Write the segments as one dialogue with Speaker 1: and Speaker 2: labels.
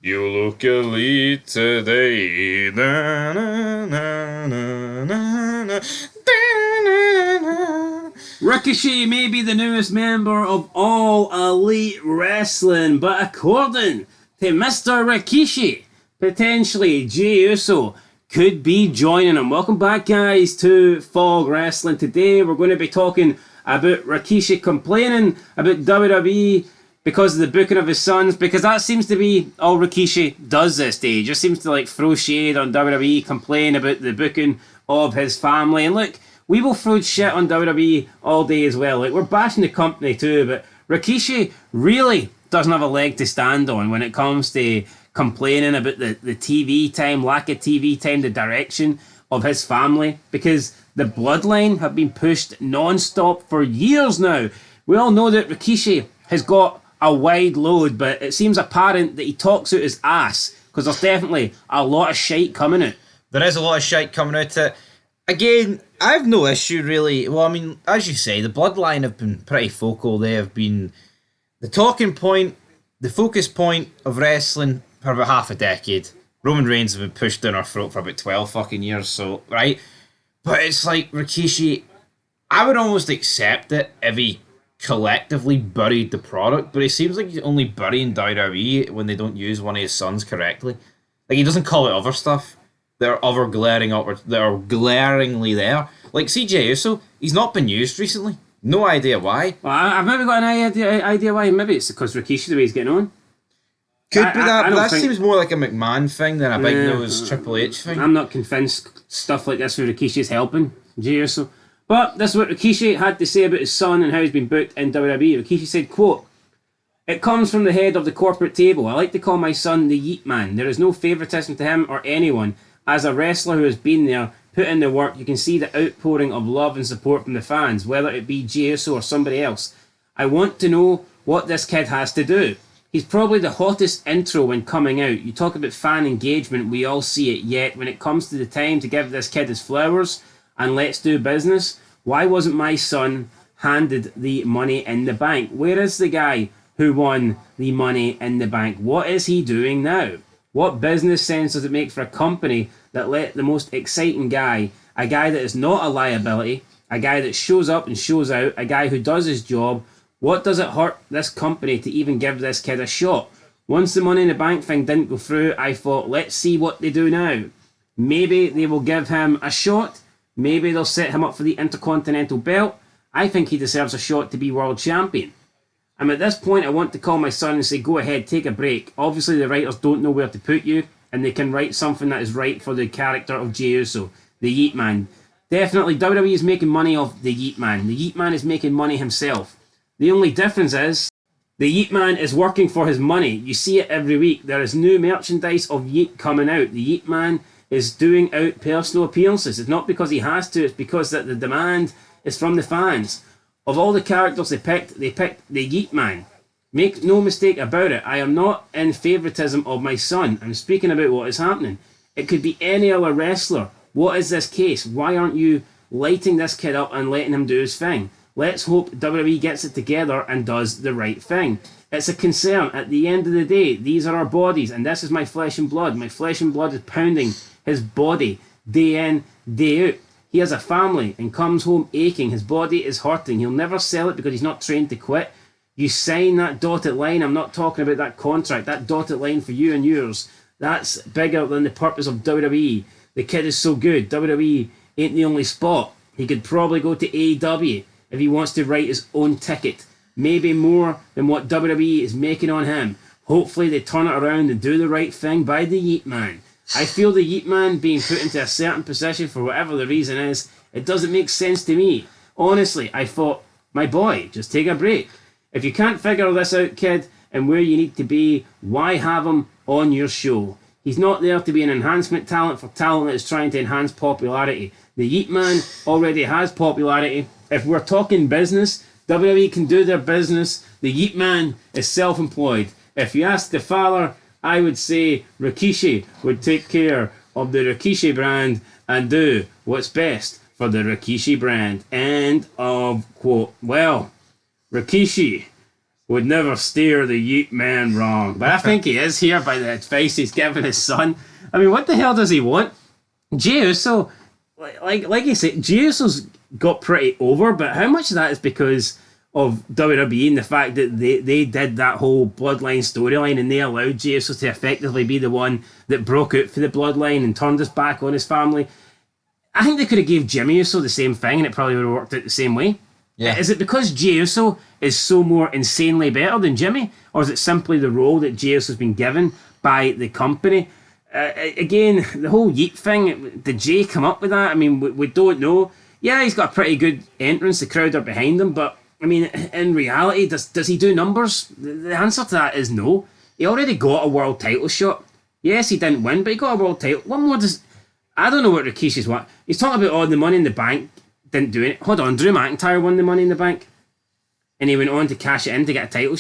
Speaker 1: You look elite today. Na, na, na, na, na, na. Da, na, na.
Speaker 2: Rikishi may be the newest member of All Elite Wrestling, but according to Mr. Rikishi, potentially Jey Uso could be joining him. Welcome back, guys, to Fog Wrestling. Today we're going to be talking about Rikishi complaining about WWE because of the booking of his sons, because that seems to be all Rikishi does this day. He just seems to like throw shade on WWE, complain about the booking of his family. And look, we will throw shit on WWE all day as well. Like, we're bashing the company too, but Rikishi really doesn't have a leg to stand on when it comes to complaining about the TV time, lack of TV time, the direction of his family, because the bloodline have been pushed non-stop for years now. We all know that Rikishi has got a wide load, but it seems apparent that he talks out his ass, because there's definitely a lot of shite coming out.
Speaker 1: There is a lot of shite coming out. Again, I have no issue really. Well, I mean, as you say, the bloodline have been pretty focal. They have been the talking point, the focus point of wrestling for about half a decade. Roman Reigns have been pushed down our throat for about 12 fucking years, so, right? But it's like, Rikishi, I would almost accept it if he collectively buried the product, but it seems like he's only burying WWE when they don't use one of his sons correctly. Like, he doesn't call it other stuff. They're other glaring up, that are glaringly there. Like Jey Uso, he's not been used recently. No idea why.
Speaker 2: Well, I've maybe got an idea why. Maybe it's because Rikishi, the way he's getting on.
Speaker 1: Could be that, but that seems more like a McMahon thing than a big nose Triple H thing.
Speaker 2: I'm not convinced stuff like this where Rikishi's helping Jey Uso. But this is what Rikishi had to say about his son and how he's been booked in WWE. Rikishi said, quote, "It comes from the head of the corporate table. I like to call my son the Yeet Man. There is no favouritism to him or anyone. As a wrestler who has been there, put in the work, you can see the outpouring of love and support from the fans, whether it be Jey Uso or somebody else. I want to know what this kid has to do. He's probably the hottest intro when coming out. You talk about fan engagement, we all see it. Yet when it comes to the time to give this kid his flowers and let's do business, why wasn't my son handed the money in the bank? Where is the guy who won the money in the bank? What is he doing now? What business sense does it make for a company that let the most exciting guy, a guy that is not a liability, a guy that shows up and shows out, a guy who does his job, what does it hurt this company to even give this kid a shot? Once the money in the bank thing didn't go through, I thought, let's see what they do now. Maybe they will give him a shot. Maybe they'll set him up for the Intercontinental belt. I think he deserves a shot to be world champion. At this point, I want to call my son and say, go ahead, take a break. Obviously, the writers don't know where to put you, and they can write something that is right for the character of Jey Uso, the Yeet Man. Definitely, WWE is making money off the Yeet Man. The Yeet Man is making money himself. The only difference is, the Yeet Man is working for his money. You see it every week. There is new merchandise of Yeet coming out. The Yeet Man is doing out personal appearances. It's not because he has to, it's because that the demand is from the fans. Of all the characters they picked the Yeet Man. Make no mistake about it, I am not in favouritism of my son. I'm speaking about what is happening. It could be any other wrestler. What is this case? Why aren't you lighting this kid up and letting him do his thing? Let's hope WWE gets it together and does the right thing. It's a concern. At the end of the day, these are our bodies, and this is my flesh and blood. My flesh and blood is pounding his body day in, day out. He has a family and comes home aching. His body is hurting. He'll never sell it because he's not trained to quit. You sign that dotted line. I'm not talking about that contract. That dotted line for you and yours. That's bigger than the purpose of WWE. The kid is so good. WWE ain't the only spot. He could probably go to AEW if he wants to write his own ticket. Maybe more than what WWE is making on him. Hopefully they turn it around and do the right thing by the Yeet Man. I feel the Yeet Man being put into a certain position for whatever the reason is, it doesn't make sense to me. Honestly, I thought, my boy, just take a break. If you can't figure this out, kid, and where you need to be, why have him on your show? He's not there to be an enhancement talent for talent that is trying to enhance popularity. The Yeet Man already has popularity. If we're talking business, WWE can do their business. The Yeet Man is self-employed. If you ask the father, I would say Rikishi would take care of the Rikishi brand and do what's best for the Rikishi brand. End of quote. Well, Rikishi, would never steer the Yeet Man wrong. But I think he is here by the advice he's given his son. I mean, what the hell does he want? Jey Uso, like you said, Jey Uso's got pretty over, but how much of that is because of WWE and the fact that they did that whole bloodline storyline and they allowed Jey Uso to effectively be the one that broke out for the bloodline and turned his back on his family? I think they could have gave Jimmy Uso the same thing and it probably would have worked out the same way. Yeah. Is it because Jey Uso is so more insanely better than Jimmy? Or is it simply the role that Jey Uso's been given by the company? Again, the whole Yeet thing, did Jey come up with that? I mean, we don't know. Yeah, he's got a pretty good entrance. The crowd are behind him. But, I mean, in reality, does he do numbers? The answer to that is no. He already got a world title shot. Yes, he didn't win, but he got a world title. What more does... I don't know what Rikishi's what. He's talking about, the Money in the Bank didn't do it. Hold on, Drew McIntyre won the Money in the Bank. And he went on to cash it in to get a title.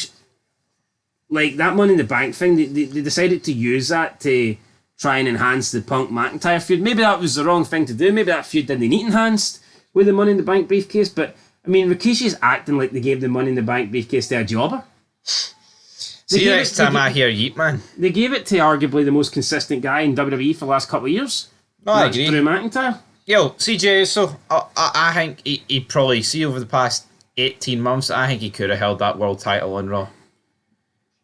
Speaker 2: Like, that Money in the Bank thing, they decided to use that to try and enhance the Punk McIntyre feud. Maybe that was the wrong thing to do. Maybe that feud didn't need enhanced with the Money in the Bank briefcase. But, I mean, Rikishi's acting like they gave the Money in the Bank briefcase to a jobber.
Speaker 1: See you next time I hear Yeet Man.
Speaker 2: They gave it to arguably the most consistent guy in WWE for the last couple of years.
Speaker 1: No, I agree.
Speaker 2: Drew McIntyre.
Speaker 1: Yo, CJ, so I think he probably, see over the past 18 months, I think he could have held that world title on Raw.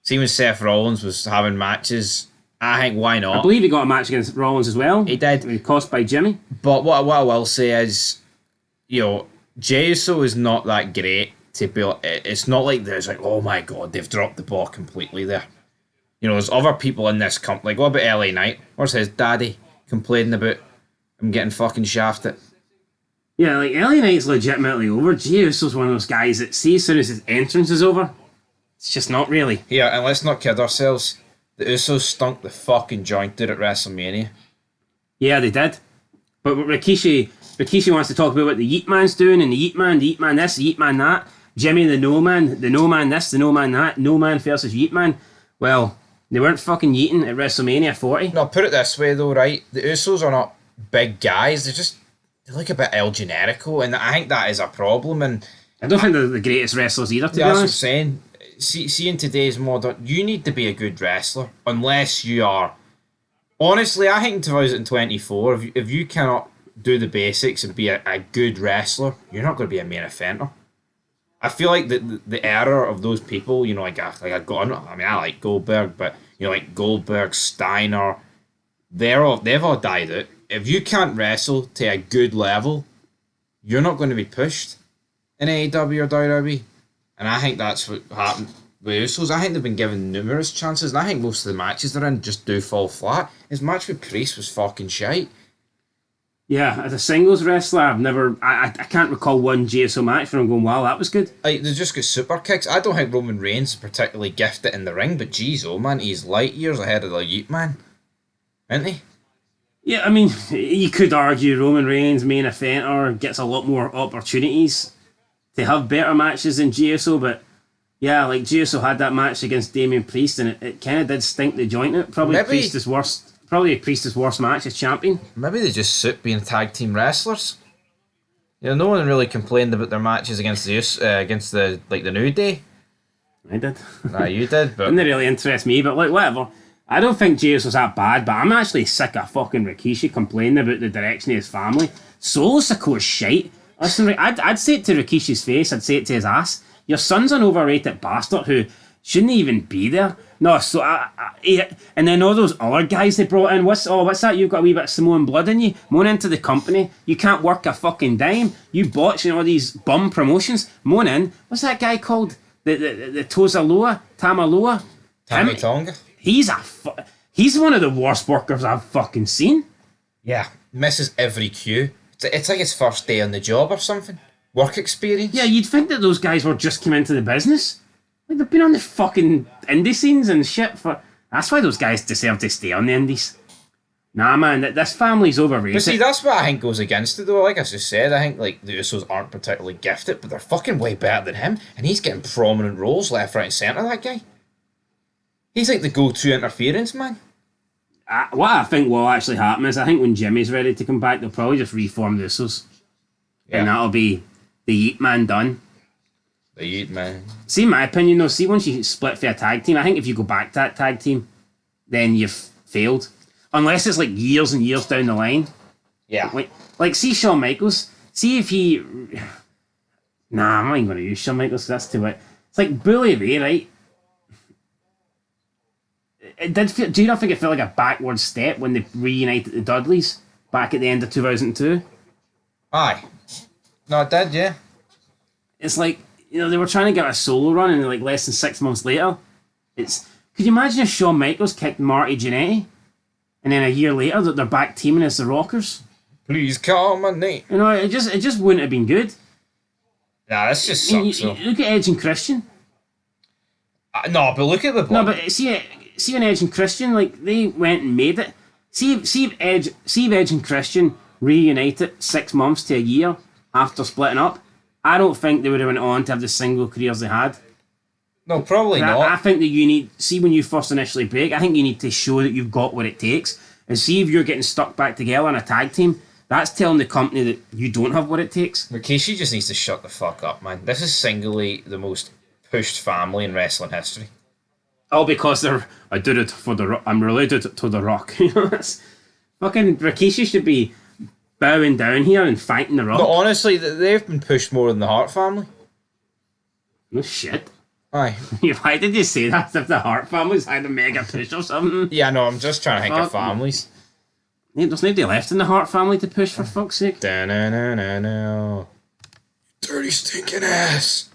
Speaker 1: See when Seth Rollins was having matches, I think why not?
Speaker 2: I believe he got a match against Rollins as well.
Speaker 1: He did.
Speaker 2: I mean, cost by Jimmy.
Speaker 1: But what I will say is, Jey Uso is not that great to be. It's not like there's like, oh my god, they've dropped the ball completely there. There's other people in this company. Like, what about LA Knight? Where's his daddy complaining about him getting fucking shafted?
Speaker 2: Yeah, like LA Knight's legitimately over. Jey Uso's one of those guys that see as soon as his entrance is over, it's just not really.
Speaker 1: Yeah, and let's not kid ourselves. The Usos stunk the fucking joint at WrestleMania.
Speaker 2: Yeah, they did. But Rikishi wants to talk about what the Yeet Man's doing, and the Yeet Man this, the Yeet Man that. Jimmy the No Man this, the No Man that. No Man versus Yeet Man. Well, they weren't fucking yeeting at WrestleMania 40.
Speaker 1: No, put it this way though, right? The Usos are not big guys. They look a bit El Generico, and I think that is a problem. And
Speaker 2: I don't think they're the greatest wrestlers either, to be honest.
Speaker 1: That's what I'm saying. See, in today's modern, you need to be a good wrestler, unless you are. Honestly, I think in 2024, if you cannot do the basics and be a good wrestler, you're not going to be a main eventer. I feel like the era of those people, I like Goldberg, but like Goldberg, Steiner, they've all died out. If you can't wrestle to a good level, you're not going to be pushed in AEW or WWE. And I think that's what happened with Usos. I think they've been given numerous chances, and I think most of the matches they're in just do fall flat. His match with Priest was fucking shite.
Speaker 2: Yeah, as a singles wrestler, I can't recall one Jey Uso match where I'm going, wow, that was good.
Speaker 1: They just got super kicks. I don't think Roman Reigns is particularly gifted in the ring, but geez, oh man, he's light years ahead of the Yeet Man, isn't he?
Speaker 2: Yeah, I mean, you could argue Roman Reigns, main eventer, gets a lot more opportunities to have better matches than Jey Uso, but yeah, like Jey Uso had that match against Damian Priest, and it kind of did stink the joint out. Probably Priest's worst match as champion.
Speaker 1: Maybe they just suit being tag team wrestlers. No one really complained about their matches against the New Day.
Speaker 2: I did.
Speaker 1: Nah, you did, but
Speaker 2: didn't really interest me. But like whatever. I don't think Jey Uso's that bad, but I'm actually sick of fucking Rikishi complaining about the direction of his family. Solo Sikoa's shite. Listen, I'd say it to Rikishi's face. I'd say it to his ass. Your son's an overrated bastard who shouldn't even be there. No, so and then all those other guys they brought in. What's that? You've got a wee bit of Samoan blood in you. Moan into the company. You can't work a fucking dime. You botching all these bum promotions. Moan in. What's that guy called? The Tozaloa? Tamaloa?
Speaker 1: Tammy Tonga?
Speaker 2: He's one of the worst workers I've fucking seen.
Speaker 1: Yeah, misses every cue. It's like his first day on the job or something. Work experience.
Speaker 2: Yeah, you'd think that those guys were just come into the business. Like, they've been on the fucking indie scenes and shit for... That's why those guys deserve to stay on the indies. Nah, man, this family's overrated.
Speaker 1: But see, that's what I think goes against it, though. Like I just said, I think like the Usos aren't particularly gifted, but they're fucking way better than him. And he's getting prominent roles left, right and centre, that guy. He's like the go-to interference man.
Speaker 2: What I think will actually happen is I think when Jimmy's ready to come back, they'll probably just reform the Usos. Yeah. And that'll be the Yeet Man done.
Speaker 1: The Yeet Man.
Speaker 2: See, in my opinion, though, see, once you split for a tag team, I think if you go back to that tag team, then you've failed. Unless it's like years and years down the line.
Speaker 1: Yeah.
Speaker 2: Like see Shawn Michaels. See if he... Nah, I'm not even going to use Shawn Michaels because that's too much. It's like Bully Ray, right? It did feel... Do you not think it felt like a backward step when they reunited the Dudleys back at the end of 2002?
Speaker 1: Aye. No, it did, yeah.
Speaker 2: It's like, you know, they were trying to get a solo run and like less than 6 months later. Could you imagine if Shawn Michaels kicked Marty Jannetty and then a year later that they're back teaming as the Rockers?
Speaker 1: Please call my name.
Speaker 2: You know, it just wouldn't have been good.
Speaker 1: Nah, this just sucks, though.
Speaker 2: Look at Edge and Christian.
Speaker 1: No, but look at the blood.
Speaker 2: No, but see when Edge and Christian, like, they went and made it. See if Edge and Christian reunited 6 months to a year after splitting up. I don't think they would have went on to have the single careers they had.
Speaker 1: No, probably not.
Speaker 2: I think that you need... See, when you first initially break, I think you need to show that you've got what it takes. And see if you're getting stuck back together in a tag team. That's telling the company that you don't have what it takes.
Speaker 1: Rikishi just needs to shut the fuck up, man. This is singly the most pushed family in wrestling history.
Speaker 2: All because I did it for the... I'm related to The Rock. You know, fucking Rikishi should be bowing down here and fighting The Rock.
Speaker 1: But honestly, they've been pushed more than the Hart family.
Speaker 2: No shit.
Speaker 1: Aye.
Speaker 2: Why did you say that? If the Hart family's had a mega push or something?
Speaker 1: Yeah, no, I'm just trying to think of families.
Speaker 2: There's nobody left in the Hart family to push, for fuck's sake.
Speaker 1: Da-na-na-na-na. Dirty stinking ass.